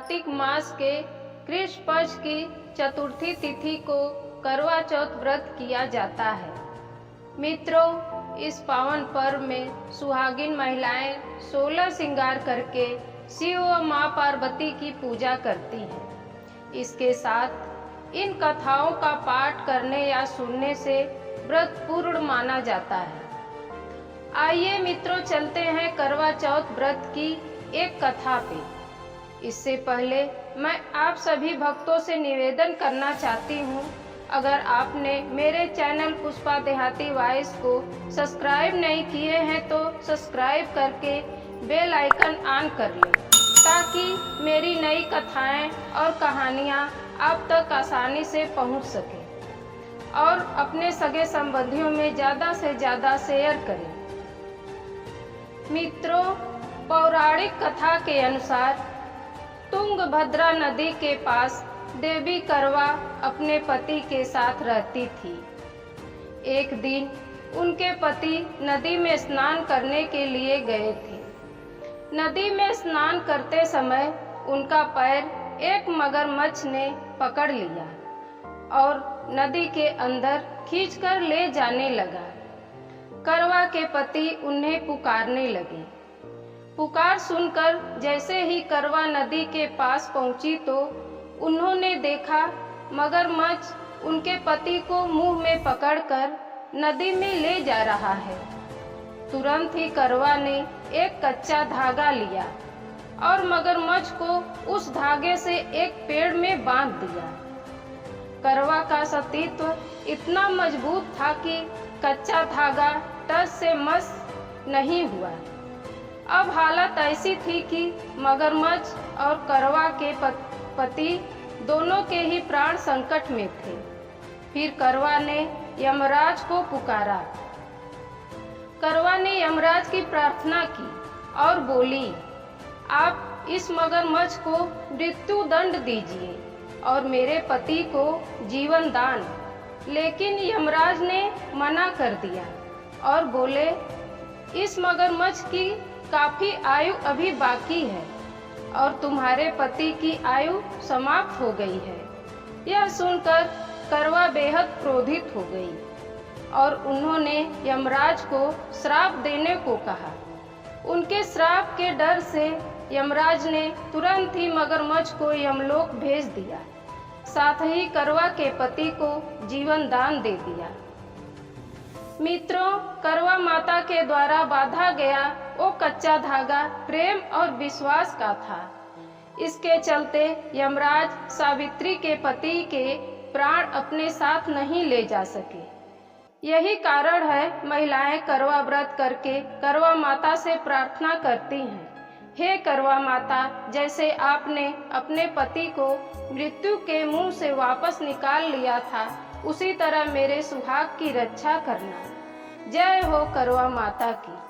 कार्तिक मास के कृष्ण पक्ष की चतुर्थी तिथि को करवा चौथ व्रत किया जाता है। मित्रों, इस पावन पर्व में सुहागिन महिलाएं 16 श्रृंगार करके शिव व मां पार्वती की पूजा करती हैं। इसके साथ इन कथाओं का पाठ करने या सुनने से व्रत पूर्ण माना जाता है। आइए मित्रों, चलते हैं करवा चौथ व्रत की एक कथा पे। इससे पहले मैं आप सभी भक्तों से निवेदन करना चाहती हूँ, अगर आपने मेरे चैनल पुष्पा देहाती वॉइस को सब्सक्राइब नहीं किए हैं तो सब्सक्राइब करके बेल आइकन ऑन कर लें, ताकि मेरी नई कथाएं और कहानियां आप तक आसानी से पहुंच सकें और अपने सगे संबंधियों में ज़्यादा से ज़्यादा शेयर करें। मित्रों, पौराणिक कथा के अनुसार तुंगभद्रा नदी के पास देवी करवा अपने पति के साथ रहती थी। एक दिन उनके पति नदी में स्नान करने के लिए गए थे। नदी में स्नान करते समय उनका पैर एक मगरमच्छ ने पकड़ लिया और नदी के अंदर खींचकर ले जाने लगा। करवा के पति उन्हें पुकारने लगे। पुकार सुनकर जैसे ही करवा नदी के पास पहुंची तो उन्होंने देखा मगरमच्छ उनके पति को मुंह में पकड़कर नदी में ले जा रहा है। तुरंत ही करवा ने एक कच्चा धागा लिया और मगरमच्छ को उस धागे से एक पेड़ में बांध दिया। करवा का सतीत्व इतना मजबूत था कि कच्चा धागा टस से मस नहीं हुआ। अब हालत ऐसी थी कि मगरमच्छ और करवा के पति दोनों के ही प्राण संकट में थे। फिर करवा ने यमराज को पुकारा। करवा ने यमराज की प्रार्थना की और बोली, आप इस मगरमच्छ को मृत्यु दंड दीजिए और मेरे पति को जीवन दान। लेकिन यमराज ने मना कर दिया और बोले, इस मगरमच्छ की काफी आयु अभी बाकी है और तुम्हारे पति की आयु समाप्त हो गई है। यह सुनकर करवा बेहद क्रोधित हो गई और उन्होंने यमराज को श्राप देने को कहा। उनके श्राप के डर से यमराज ने तुरंत ही मगरमच्छ को यमलोक भेज दिया, साथ ही करवा के पति को जीवन दान दे दिया। मित्रों, करवा माता के द्वारा बांधा गया वो कच्चा धागा प्रेम और विश्वास का था। इसके चलते यमराज सावित्री के पति के प्राण अपने साथ नहीं ले जा सके। यही कारण है महिलाएं करवा व्रत करके करवा माता से प्रार्थना करती हैं, हे करवा माता, जैसे आपने अपने पति को मृत्यु के मुंह से वापस निकाल लिया था, उसी तरह मेरे सुहाग की रक्षा करना। जय हो करवा माता की।